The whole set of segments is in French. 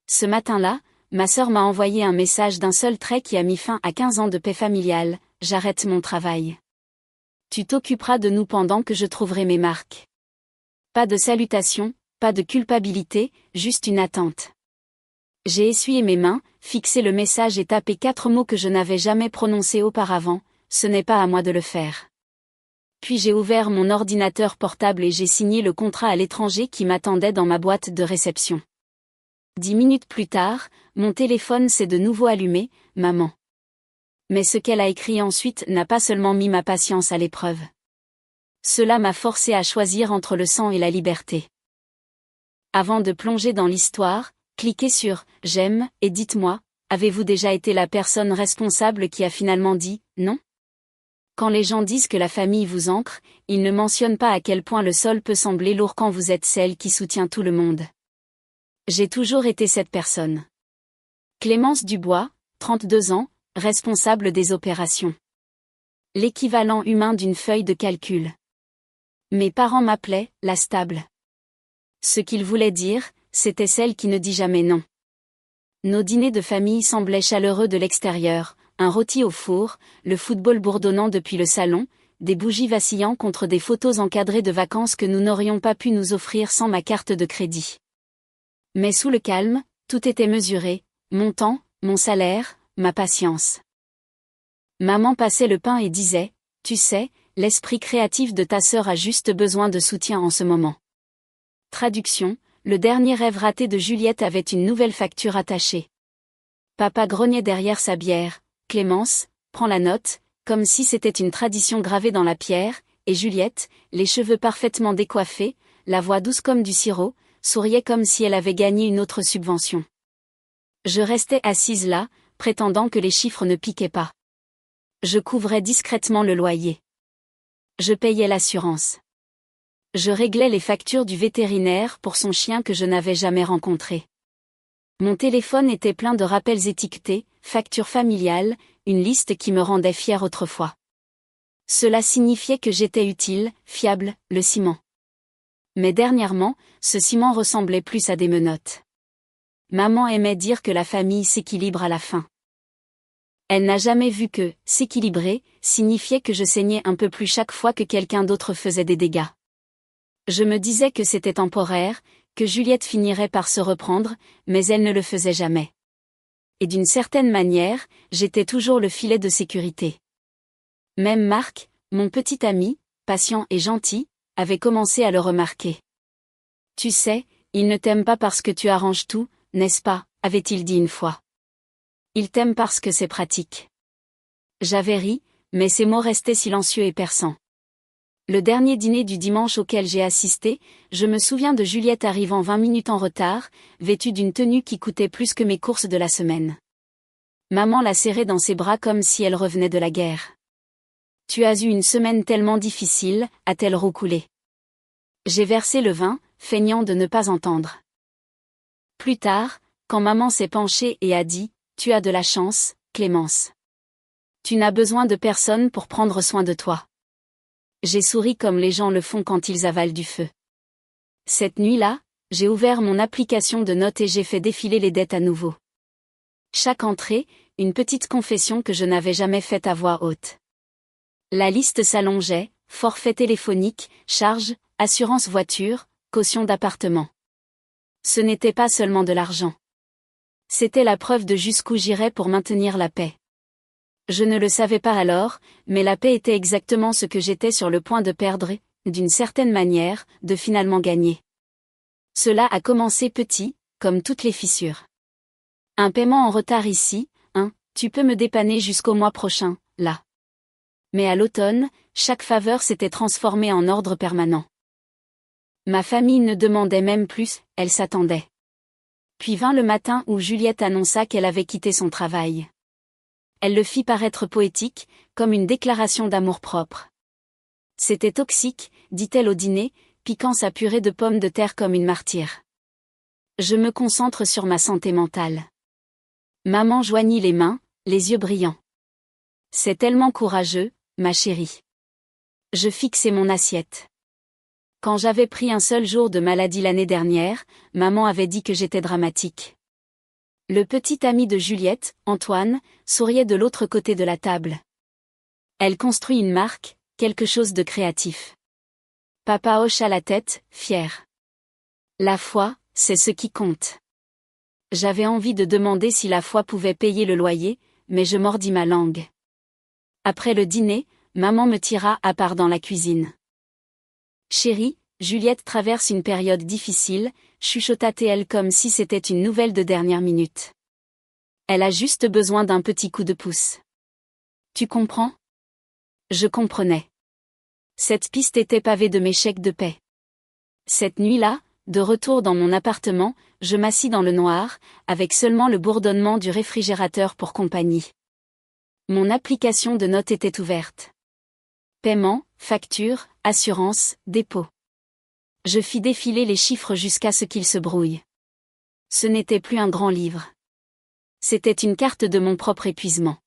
Ce matin-là, ma sœur m'a envoyé un message d'un seul trait qui a mis fin à 15 ans de paix familiale: j'arrête mon travail. Tu t'occuperas de nous pendant que je trouverai mes marques. Pas de salutation, pas de culpabilité, juste une attente. J'ai essuyé mes mains, fixé le message et tapé 4 mots que je n'avais jamais prononcés auparavant: ce n'est pas à moi de le faire. Puis j'ai ouvert mon ordinateur portable et j'ai signé le contrat à l'étranger qui m'attendait dans ma boîte de réception. 10 minutes plus tard, mon téléphone s'est de nouveau allumé: maman. Mais ce qu'elle a écrit ensuite n'a pas seulement mis ma patience à l'épreuve. Cela m'a forcé à choisir entre le sang et la liberté. Avant de plonger dans l'histoire, cliquez sur « J'aime » et dites-moi, avez-vous déjà été la personne responsable qui a finalement dit « non » ? Quand les gens disent que la famille vous ancre, ils ne mentionnent pas à quel point le sol peut sembler lourd quand vous êtes celle qui soutient tout le monde. J'ai toujours été cette personne. Clémence Dubois, 32 ans, responsable des opérations. L'équivalent humain d'une feuille de calcul. Mes parents m'appelaient « la stable ». Ce qu'ils voulaient dire, c'était celle qui ne dit jamais non. Nos dîners de famille semblaient chaleureux de l'extérieur, un rôti au four, le football bourdonnant depuis le salon, des bougies vacillant contre des photos encadrées de vacances que nous n'aurions pas pu nous offrir sans ma carte de crédit. Mais sous le calme, tout était mesuré: mon temps, mon salaire, ma patience. Maman passait le pain et disait: tu sais, l'esprit créatif de ta sœur a juste besoin de soutien en ce moment. Traduction: le dernier rêve raté de Juliette avait une nouvelle facture attachée. Papa grognait derrière sa bière: Clémence, prends la note, comme si c'était une tradition gravée dans la pierre, et Juliette, les cheveux parfaitement décoiffés, la voix douce comme du sirop, souriait comme si elle avait gagné une autre subvention. Je restais assise là, prétendant que les chiffres ne piquaient pas. Je couvrais discrètement le loyer. Je payais l'assurance. Je réglais les factures du vétérinaire pour son chien que je n'avais jamais rencontré. Mon téléphone était plein de rappels étiquetés: facture familiale, une liste qui me rendait fière autrefois. Cela signifiait que j'étais utile, fiable, le ciment. Mais dernièrement, ce ciment ressemblait plus à des menottes. Maman aimait dire que la famille s'équilibre à la fin. Elle n'a jamais vu que « s'équilibrer » signifiait que je saignais un peu plus chaque fois que quelqu'un d'autre faisait des dégâts. Je me disais que c'était temporaire, que Juliette finirait par se reprendre, mais elle ne le faisait jamais. Et d'une certaine manière, j'étais toujours le filet de sécurité. Même Marc, mon petit ami, patient et gentil, avait commencé à le remarquer. « Tu sais, il ne t'aime pas parce que tu arranges tout, n'est-ce pas ?» avait-il dit une fois. Il t'aime parce que c'est pratique. J'avais ri, mais ces mots restaient silencieux et perçants. Le dernier dîner du dimanche auquel j'ai assisté, je me souviens de Juliette arrivant 20 minutes en retard, vêtue d'une tenue qui coûtait plus que mes courses de la semaine. Maman la serrait dans ses bras comme si elle revenait de la guerre. « Tu as eu une semaine tellement difficile », a-t-elle roucoulé. J'ai versé le vin, feignant de ne pas entendre. Plus tard, quand maman s'est penchée et a dit: « Tu as de la chance, Clémence. Tu n'as besoin de personne pour prendre soin de toi. » J'ai souri comme les gens le font quand ils avalent du feu. Cette nuit-là, j'ai ouvert mon application de notes et j'ai fait défiler les dettes à nouveau. Chaque entrée, une petite confession que je n'avais jamais faite à voix haute. La liste s'allongeait: forfait téléphonique, charges, assurance voiture, caution d'appartement. Ce n'était pas seulement de l'argent. C'était la preuve de jusqu'où j'irais pour maintenir la paix. Je ne le savais pas alors, mais la paix était exactement ce que j'étais sur le point de perdre et, d'une certaine manière, de finalement gagner. Cela a commencé petit, comme toutes les fissures. Un paiement en retard ici, tu peux me dépanner jusqu'au mois prochain, là. Mais à l'automne, chaque faveur s'était transformée en ordre permanent. Ma famille ne demandait même plus, elle s'attendait. Puis vint le matin où Juliette annonça qu'elle avait quitté son travail. Elle le fit paraître poétique, comme une déclaration d'amour-propre. C'était toxique, dit-elle au dîner, piquant sa purée de pommes de terre comme une martyre. Je me concentre sur ma santé mentale. Maman joignit les mains, les yeux brillants. C'est tellement courageux, ma chérie. Je fixai mon assiette. Quand j'avais pris un seul jour de maladie l'année dernière, maman avait dit que j'étais dramatique. Le petit ami de Juliette, Antoine, souriait de l'autre côté de la table. Elle construit une marque, quelque chose de créatif. Papa hocha la tête, fier. La foi, c'est ce qui compte. J'avais envie de demander si la foi pouvait payer le loyer, mais je mordis ma langue. Après le dîner, maman me tira à part dans la cuisine. Chérie, Juliette traverse une période difficile, chuchota-t-elle comme si c'était une nouvelle de dernière minute. Elle a juste besoin d'un petit coup de pouce. Tu comprends? Je comprenais. Cette piste était pavée de mes chèques de paie. Cette nuit-là, de retour dans mon appartement, je m'assis dans le noir, avec seulement le bourdonnement du réfrigérateur pour compagnie. Mon application de notes était ouverte. Paiement, facture, assurance, dépôt. Je fis défiler les chiffres jusqu'à ce qu'ils se brouillent. Ce n'était plus un grand livre. C'était une carte de mon propre épuisement.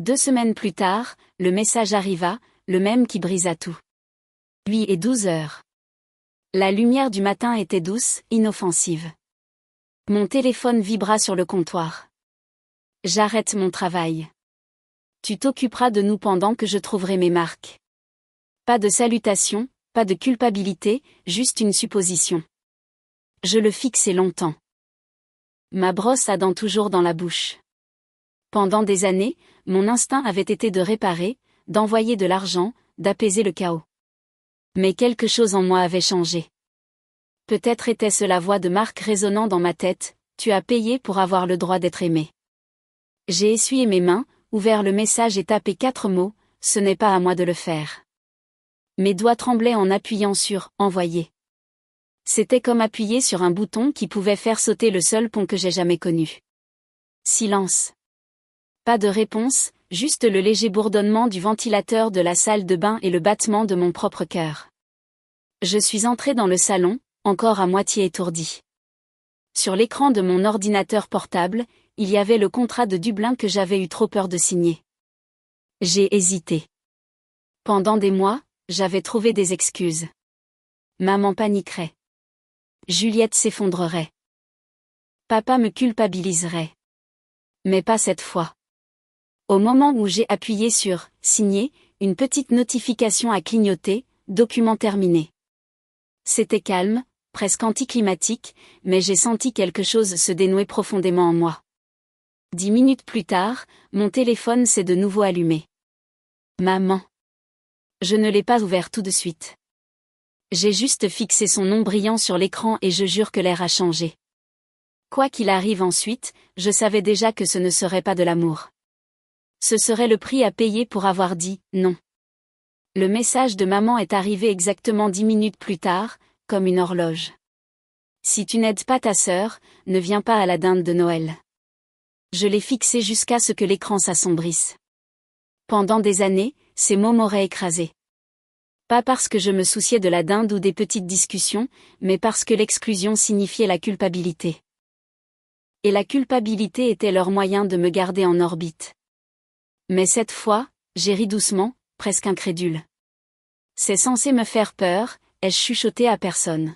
2 semaines plus tard, le message arriva, le même qui brisa tout. 8 et 12 heures. La lumière du matin était douce, inoffensive. Mon téléphone vibra sur le comptoir. J'arrête mon travail. Tu t'occuperas de nous pendant que je trouverai mes marques. Pas de salutation, pas de culpabilité, juste une supposition. Je le fixai longtemps. Ma brosse à dents toujours dans la bouche. Pendant des années, mon instinct avait été de réparer, d'envoyer de l'argent, d'apaiser le chaos. Mais quelque chose en moi avait changé. Peut-être était-ce la voix de Marc résonnant dans ma tête, tu as payé pour avoir le droit d'être aimé. J'ai essuyé mes mains, ouvert le message et tapé 4 mots, ce n'est pas à moi de le faire. Mes doigts tremblaient en appuyant sur « Envoyer ». C'était comme appuyer sur un bouton qui pouvait faire sauter le seul pont que j'ai jamais connu. Silence. Pas de réponse, juste le léger bourdonnement du ventilateur de la salle de bain et le battement de mon propre cœur. Je suis entré dans le salon, encore à moitié étourdi. Sur l'écran de mon ordinateur portable, il y avait le contrat de Dublin que j'avais eu trop peur de signer. J'ai hésité. Pendant des mois, j'avais trouvé des excuses. Maman paniquerait. Juliette s'effondrerait. Papa me culpabiliserait. Mais pas cette fois. Au moment où j'ai appuyé sur « Signer », une petite notification a clignoté, document terminé. C'était calme, presque anticlimatique, mais j'ai senti quelque chose se dénouer profondément en moi. 10 minutes plus tard, mon téléphone s'est de nouveau allumé. Maman. Je ne l'ai pas ouvert tout de suite. J'ai juste fixé son nom brillant sur l'écran et je jure que l'air a changé. Quoi qu'il arrive ensuite, je savais déjà que ce ne serait pas de l'amour. Ce serait le prix à payer pour avoir dit « non ». Le message de maman est arrivé exactement 10 minutes plus tard, comme une horloge. Si tu n'aides pas ta sœur, ne viens pas à la dinde de Noël. Je l'ai fixé jusqu'à ce que l'écran s'assombrisse. Pendant des années, ces mots m'auraient écrasé. Pas parce que je me souciais de la dinde ou des petites discussions, mais parce que l'exclusion signifiait la culpabilité. Et la culpabilité était leur moyen de me garder en orbite. Mais cette fois, j'ai ri doucement, presque incrédule. C'est censé me faire peur, ai-je chuchoté à personne.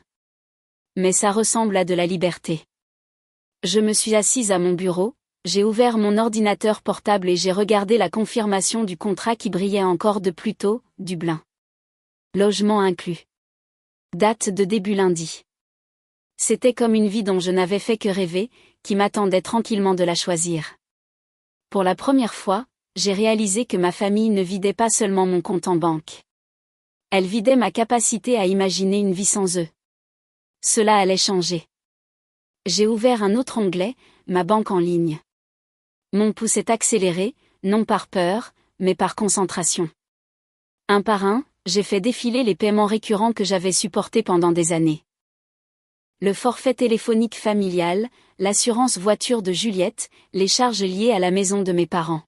Mais ça ressemble à de la liberté. Je me suis assise à mon bureau, j'ai ouvert mon ordinateur portable et j'ai regardé la confirmation du contrat qui brillait encore de plus tôt, Dublin. Logement inclus. Date de début lundi. C'était comme une vie dont je n'avais fait que rêver, qui m'attendait tranquillement de la choisir. Pour la première fois, j'ai réalisé que ma famille ne vidait pas seulement mon compte en banque. Elle vidait ma capacité à imaginer une vie sans eux. Cela allait changer. J'ai ouvert un autre onglet, ma banque en ligne. Mon pouce est accéléré, non par peur, mais par concentration. Un par un, j'ai fait défiler les paiements récurrents que j'avais supportés pendant des années. Le forfait téléphonique familial, l'assurance voiture de Juliette, les charges liées à la maison de mes parents.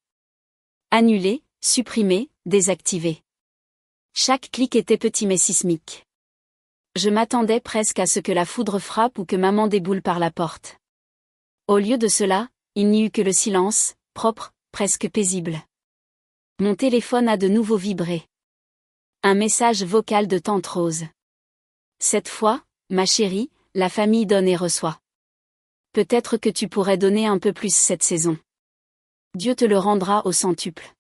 Annulé, supprimé, désactivé. Chaque clic était petit mais sismique. Je m'attendais presque à ce que la foudre frappe ou que maman déboule par la porte. Au lieu de cela, il n'y eut que le silence, propre, presque paisible. Mon téléphone a de nouveau vibré. Un message vocal de tante Rose. Cette fois, ma chérie, la famille donne et reçoit. Peut-être que tu pourrais donner un peu plus cette saison. Dieu te le rendra au centuple.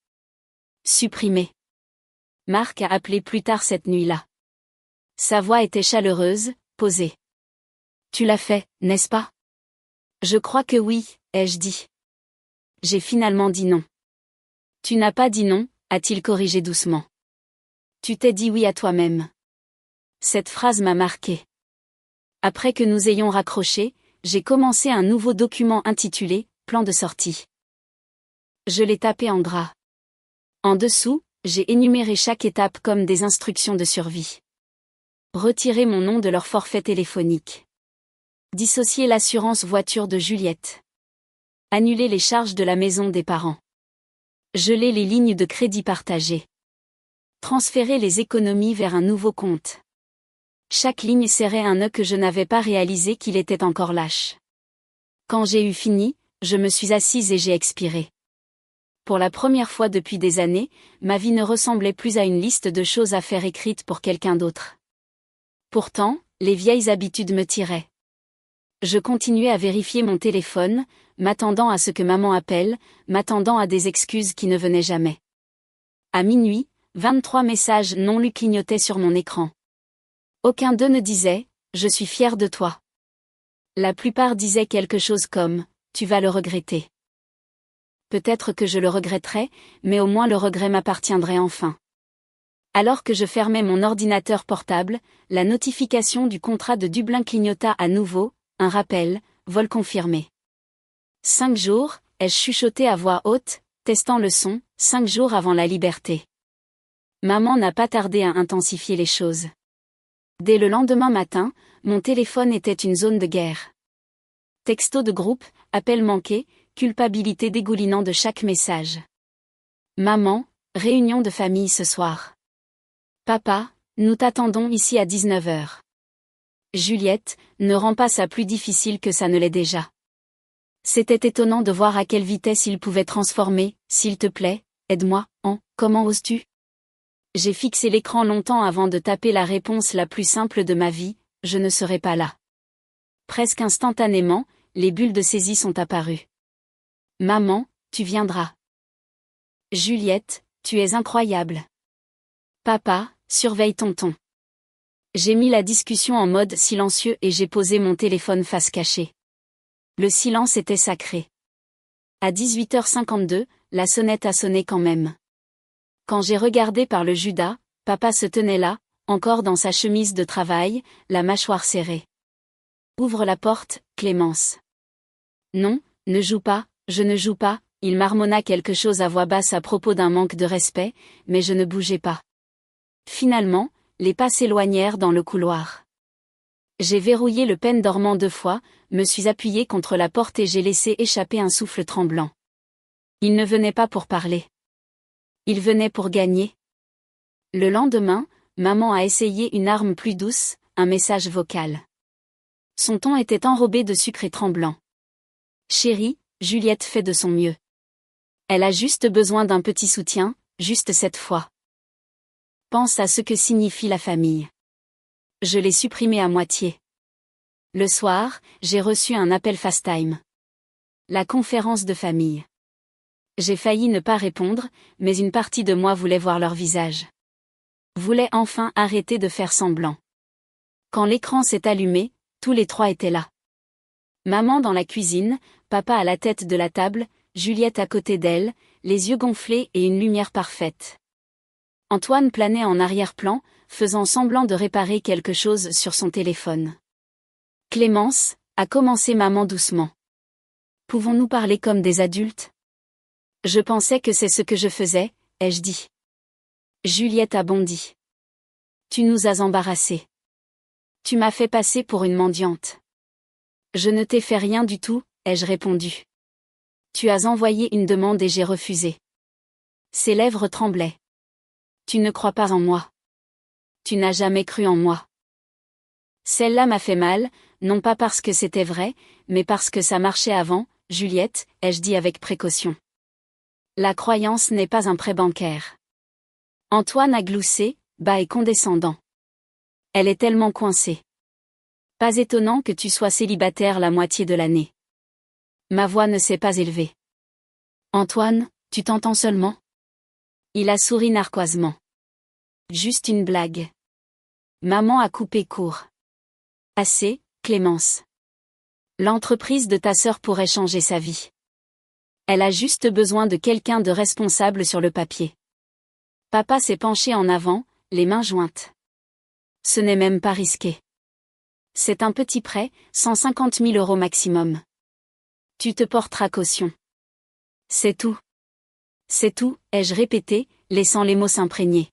Supprimé. Marc a appelé plus tard cette nuit-là. Sa voix était chaleureuse, posée. Tu l'as fait, n'est-ce pas? Je crois que oui, ai-je dit. J'ai finalement dit non. Tu n'as pas dit non, a-t-il corrigé doucement. Tu t'es dit oui à toi-même. Cette phrase m'a marqué. Après que nous ayons raccroché, j'ai commencé un nouveau document intitulé « Plan de sortie ». Je l'ai tapé en gras. En dessous, j'ai énuméré chaque étape comme des instructions de survie. Retirer mon nom de leur forfait téléphonique. Dissocier l'assurance voiture de Juliette. Annuler les charges de la maison des parents. Geler les lignes de crédit partagées. Transférer les économies vers un nouveau compte. Chaque ligne serrait un nœud que je n'avais pas réalisé qu'il était encore lâche. Quand j'ai eu fini, je me suis assise et j'ai expiré. Pour la première fois depuis des années, ma vie ne ressemblait plus à une liste de choses à faire écrite pour quelqu'un d'autre. Pourtant, les vieilles habitudes me tiraient. Je continuais à vérifier mon téléphone, m'attendant à ce que maman appelle, m'attendant à des excuses qui ne venaient jamais. À minuit, 23 messages non lus clignotaient sur mon écran. Aucun d'eux ne disait « Je suis fier de toi ». La plupart disaient quelque chose comme « Tu vas le regretter ». Peut-être que je le regretterais, mais au moins le regret m'appartiendrait enfin. Alors que je fermais mon ordinateur portable, la notification du contrat de Dublin clignota à nouveau, un rappel, vol confirmé. 5 jours, ai-je chuchoté à voix haute, testant le son, 5 jours avant la liberté. Maman n'a pas tardé à intensifier les choses. Dès le lendemain matin, mon téléphone était une zone de guerre. Texto de groupe, appel manqué, culpabilité dégoulinant de chaque message. Maman, réunion de famille ce soir. Papa, nous t'attendons ici à 19h. Juliette, ne rends pas ça plus difficile que ça ne l'est déjà. C'était étonnant de voir à quelle vitesse il pouvait transformer, s'il te plaît, aide-moi, comment oses-tu? J'ai fixé l'écran longtemps avant de taper la réponse la plus simple de ma vie, je ne serai pas là. Presque instantanément, les bulles de saisie sont apparues. Maman, tu viendras. Juliette, tu es incroyable. Papa, surveille tonton. J'ai mis la discussion en mode silencieux et j'ai posé mon téléphone face cachée. Le silence était sacré. À 18h52, la sonnette a sonné quand même. Quand j'ai regardé par le Judas, papa se tenait là, encore dans sa chemise de travail, la mâchoire serrée. Ouvre la porte, Clémence. Non, ne joue pas, je ne joue pas, il marmonna quelque chose à voix basse à propos d'un manque de respect, mais je ne bougeais pas. Finalement, les pas s'éloignèrent dans le couloir. J'ai verrouillé le pen dormant 2 fois, me suis appuyé contre la porte et j'ai laissé échapper un souffle tremblant. Il ne venait pas pour parler. Il venait pour gagner. Le lendemain, maman a essayé une arme plus douce, un message vocal. Son ton était enrobé de sucre et tremblant. Chérie, Juliette fait de son mieux. Elle a juste besoin d'un petit soutien, juste cette fois. Pense à ce que signifie la famille. Je l'ai supprimé à moitié. Le soir, j'ai reçu un appel FaceTime. La conférence de famille. J'ai failli ne pas répondre, mais une partie de moi voulait voir leur visage. Voulait enfin arrêter de faire semblant. Quand l'écran s'est allumé, tous les 3 étaient là. Maman dans la cuisine, papa à la tête de la table, Juliette à côté d'elle, les yeux gonflés et une lumière parfaite. Antoine planait en arrière-plan, faisant semblant de réparer quelque chose sur son téléphone. Clémence, a commencé maman doucement. Pouvons-nous parler comme des adultes? Je pensais que c'est ce que je faisais, ai-je dit. Juliette a bondi. Tu nous as embarrassés. Tu m'as fait passer pour une mendiante. Je ne t'ai fait rien du tout, ai-je répondu. Tu as envoyé une demande et j'ai refusé. Ses lèvres tremblaient. Tu ne crois pas en moi. Tu n'as jamais cru en moi. Celle-là m'a fait mal, non pas parce que c'était vrai, mais parce que ça marchait avant, Juliette, ai-je dit avec précaution. La croyance n'est pas un prêt bancaire. Antoine a gloussé, bas et condescendant. Elle est tellement coincée. Pas étonnant que tu sois célibataire la moitié de l'année. Ma voix ne s'est pas élevée. Antoine, tu t'entends seulement? Il a souri narquoisement. Juste une blague. Maman a coupé court. Assez, Clémence. L'entreprise de ta sœur pourrait changer sa vie. Elle a juste besoin de quelqu'un de responsable sur le papier. Papa s'est penché en avant, les mains jointes. Ce n'est même pas risqué. C'est un petit prêt, 150 000 € maximum. Tu te porteras caution. C'est tout. C'est tout, ai-je répété, laissant les mots s'imprégner.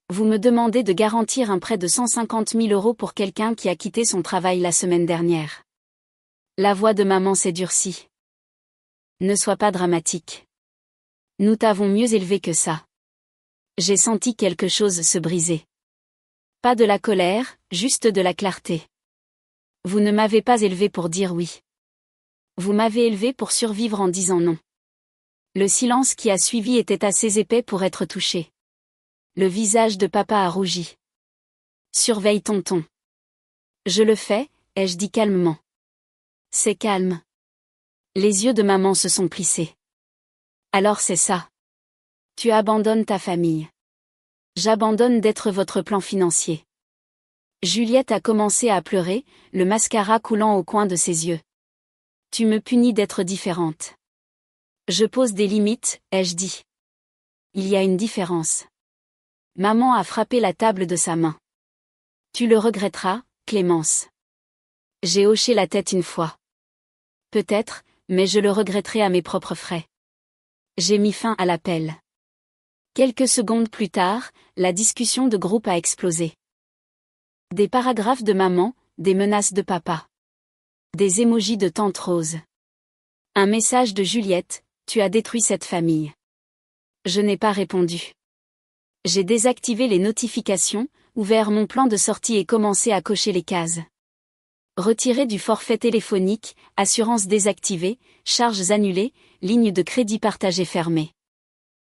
Vous me demandez de garantir un prêt de 150 000 € pour quelqu'un qui a quitté son travail la semaine dernière. La voix de maman s'est durcie. Ne sois pas dramatique. Nous t'avons mieux élevé que ça. J'ai senti quelque chose se briser. Pas de la colère, juste de la clarté. Vous ne m'avez pas élevé pour dire oui. Vous m'avez élevé pour survivre en disant non. Le silence qui a suivi était assez épais pour être touché. Le visage de papa a rougi. Surveille tonton. Je le fais, ai-je dit calmement. C'est calme. Les yeux de maman se sont plissés. Alors c'est ça. Tu abandonnes ta famille. J'abandonne d'être votre plan financier. Juliette a commencé à pleurer, le mascara coulant au coin de ses yeux. Tu me punis d'être différente. Je pose des limites, ai-je dit. Il y a une différence. Maman a frappé la table de sa main. Tu le regretteras, Clémence. J'ai hoché la tête une fois. Peut-être, mais je le regretterai à mes propres frais. J'ai mis fin à l'appel. Quelques secondes plus tard, la discussion de groupe a explosé. Des paragraphes de maman, des menaces de papa. Des émojis de tante Rose. Un message de Juliette, tu as détruit cette famille. Je n'ai pas répondu. J'ai désactivé les notifications, ouvert mon plan de sortie et commencé à cocher les cases. Retiré du forfait téléphonique, assurance désactivée, charges annulées, ligne de crédit partagée fermée.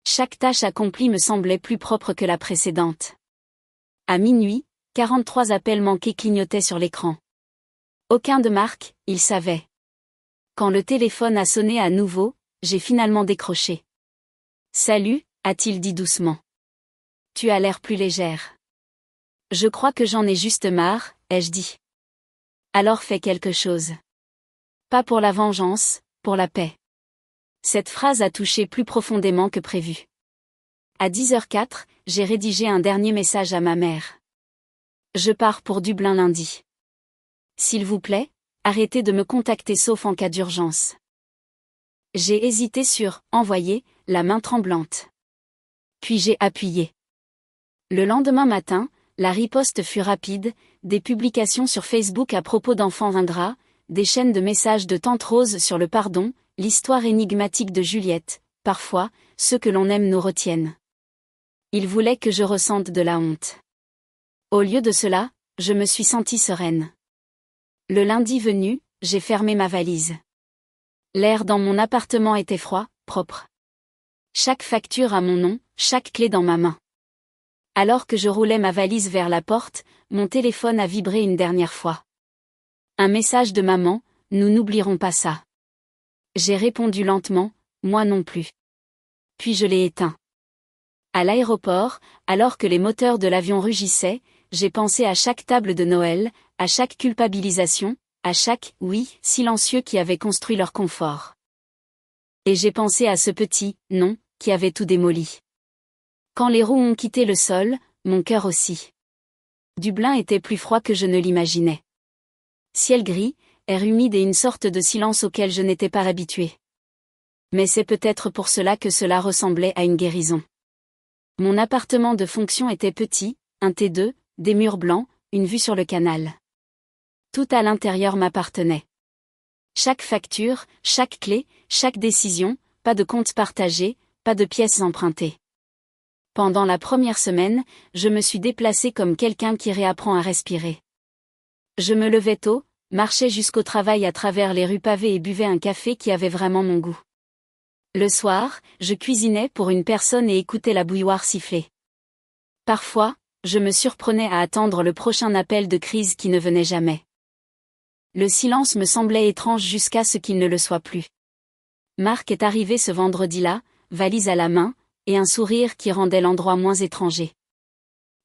Chaque tâche accomplie me semblait plus propre que la précédente. À minuit, 43 appels manqués clignotaient sur l'écran. Aucun de marque, il savait. Quand le téléphone a sonné à nouveau, j'ai finalement décroché. Salut, a-t-il dit doucement. Tu as l'air plus légère. Je crois que j'en ai juste marre, ai-je dit. Alors fais quelque chose. Pas pour la vengeance, pour la paix. Cette phrase a touché plus profondément que prévu. À 10h04, j'ai rédigé un dernier message à ma mère. Je pars pour Dublin lundi. S'il vous plaît, arrêtez de me contacter sauf en cas d'urgence. J'ai hésité sur « envoyer », la main tremblante. Puis j'ai appuyé. Le lendemain matin, la riposte fut rapide, des publications sur Facebook à propos d'enfants ingrats, des chaînes de messages de tante Rose sur le pardon, l'histoire énigmatique de Juliette, parfois, ceux que l'on aime nous retiennent. Ils voulaient que je ressente de la honte. Au lieu de cela, je me suis sentie sereine. Le lundi venu, j'ai fermé ma valise. L'air dans mon appartement était froid, propre. Chaque facture a mon nom, chaque clé dans ma main. Alors que je roulais ma valise vers la porte, mon téléphone a vibré une dernière fois. Un message de maman, nous n'oublierons pas ça. J'ai répondu lentement, moi non plus. Puis je l'ai éteint. À l'aéroport, alors que les moteurs de l'avion rugissaient, j'ai pensé à chaque table de Noël, à chaque culpabilisation, à chaque « oui » silencieux qui avait construit leur confort. Et j'ai pensé à ce petit « non » qui avait tout démoli. Quand les roues ont quitté le sol, mon cœur aussi. Dublin était plus froid que je ne l'imaginais. Ciel gris, air humide et une sorte de silence auquel je n'étais pas habituée. Mais c'est peut-être pour cela que cela ressemblait à une guérison. Mon appartement de fonction était petit, un T2, des murs blancs, une vue sur le canal. Tout à l'intérieur m'appartenait. Chaque facture, chaque clé, chaque décision, pas de compte partagé, pas de pièces empruntées. Pendant la première semaine, je me suis déplacée comme quelqu'un qui réapprend à respirer. Je me levais tôt, marchais jusqu'au travail à travers les rues pavées et buvais un café qui avait vraiment mon goût. Le soir, je cuisinais pour une personne et écoutais la bouilloire siffler. Parfois, je me surprenais à attendre le prochain appel de crise qui ne venait jamais. Le silence me semblait étrange jusqu'à ce qu'il ne le soit plus. Marc est arrivé ce vendredi-là, valise à la main, et un sourire qui rendait l'endroit moins étranger.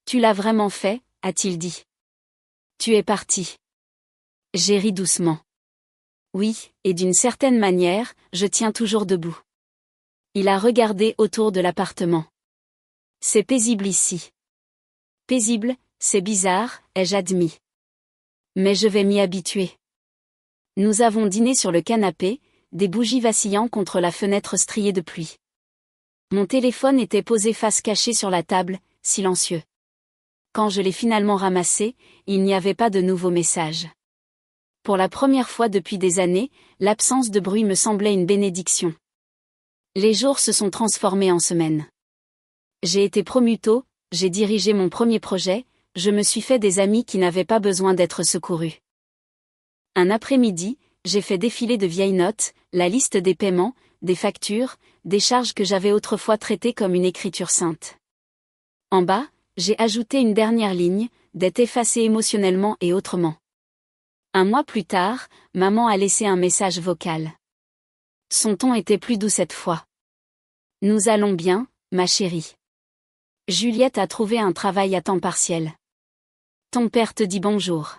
Tu l'as vraiment fait, a-t-il dit. Tu es parti. J'ai ri doucement. Oui, et d'une certaine manière, je tiens toujours debout. Il a regardé autour de l'appartement. C'est paisible ici. Paisible, c'est bizarre, ai-je admis. Mais je vais m'y habituer. Nous avons dîné sur le canapé, des bougies vacillant contre la fenêtre striée de pluie. Mon téléphone était posé face cachée sur la table, silencieux. Quand je l'ai finalement ramassé, il n'y avait pas de nouveaux messages. Pour la première fois depuis des années, l'absence de bruit me semblait une bénédiction. Les jours se sont transformés en semaines. J'ai été promu tôt, j'ai dirigé mon premier projet, je me suis fait des amis qui n'avaient pas besoin d'être secourus. Un après-midi, j'ai fait défiler de vieilles notes, la liste des paiements, des factures, des charges que j'avais autrefois traitées comme une écriture sainte. En bas, j'ai ajouté une dernière ligne, d'être effacée émotionnellement et autrement. Un mois plus tard, maman a laissé un message vocal. Son ton était plus doux cette fois. Nous allons bien, ma chérie. Juliette a trouvé un travail à temps partiel. Ton père te dit bonjour.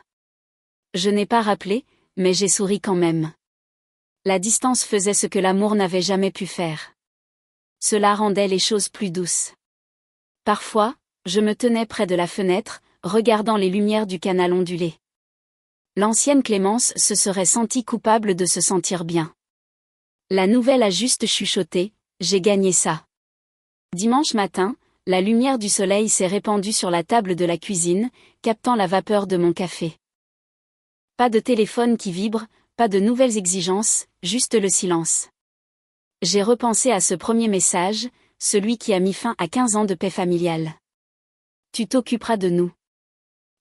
Je n'ai pas rappelé, mais j'ai souri quand même. La distance faisait ce que l'amour n'avait jamais pu faire. Cela rendait les choses plus douces. Parfois, je me tenais près de la fenêtre, regardant les lumières du canal ondulé. L'ancienne Clémence se serait sentie coupable de se sentir bien. La nouvelle a juste chuchoté, j'ai gagné ça. Dimanche matin, la lumière du soleil s'est répandue sur la table de la cuisine, captant la vapeur de mon café. Pas de téléphone qui vibre, pas de nouvelles exigences, juste le silence. J'ai repensé à ce premier message, celui qui a mis fin à 15 ans de paix familiale. Tu t'occuperas de nous.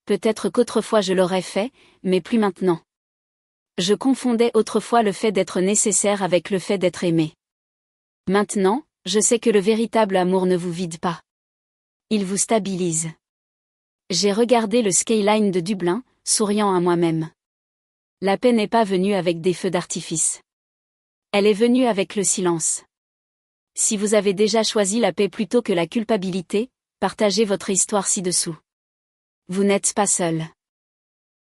Peut-être qu'autrefois je l'aurais fait, mais plus maintenant. Je confondais autrefois le fait d'être nécessaire avec le fait d'être aimé. Maintenant, je sais que le véritable amour ne vous vide pas. Il vous stabilise. J'ai regardé le skyline de Dublin, souriant à moi-même. La paix n'est pas venue avec des feux d'artifice. Elle est venue avec le silence. Si vous avez déjà choisi la paix plutôt que la culpabilité, partagez votre histoire ci-dessous. Vous n'êtes pas seul.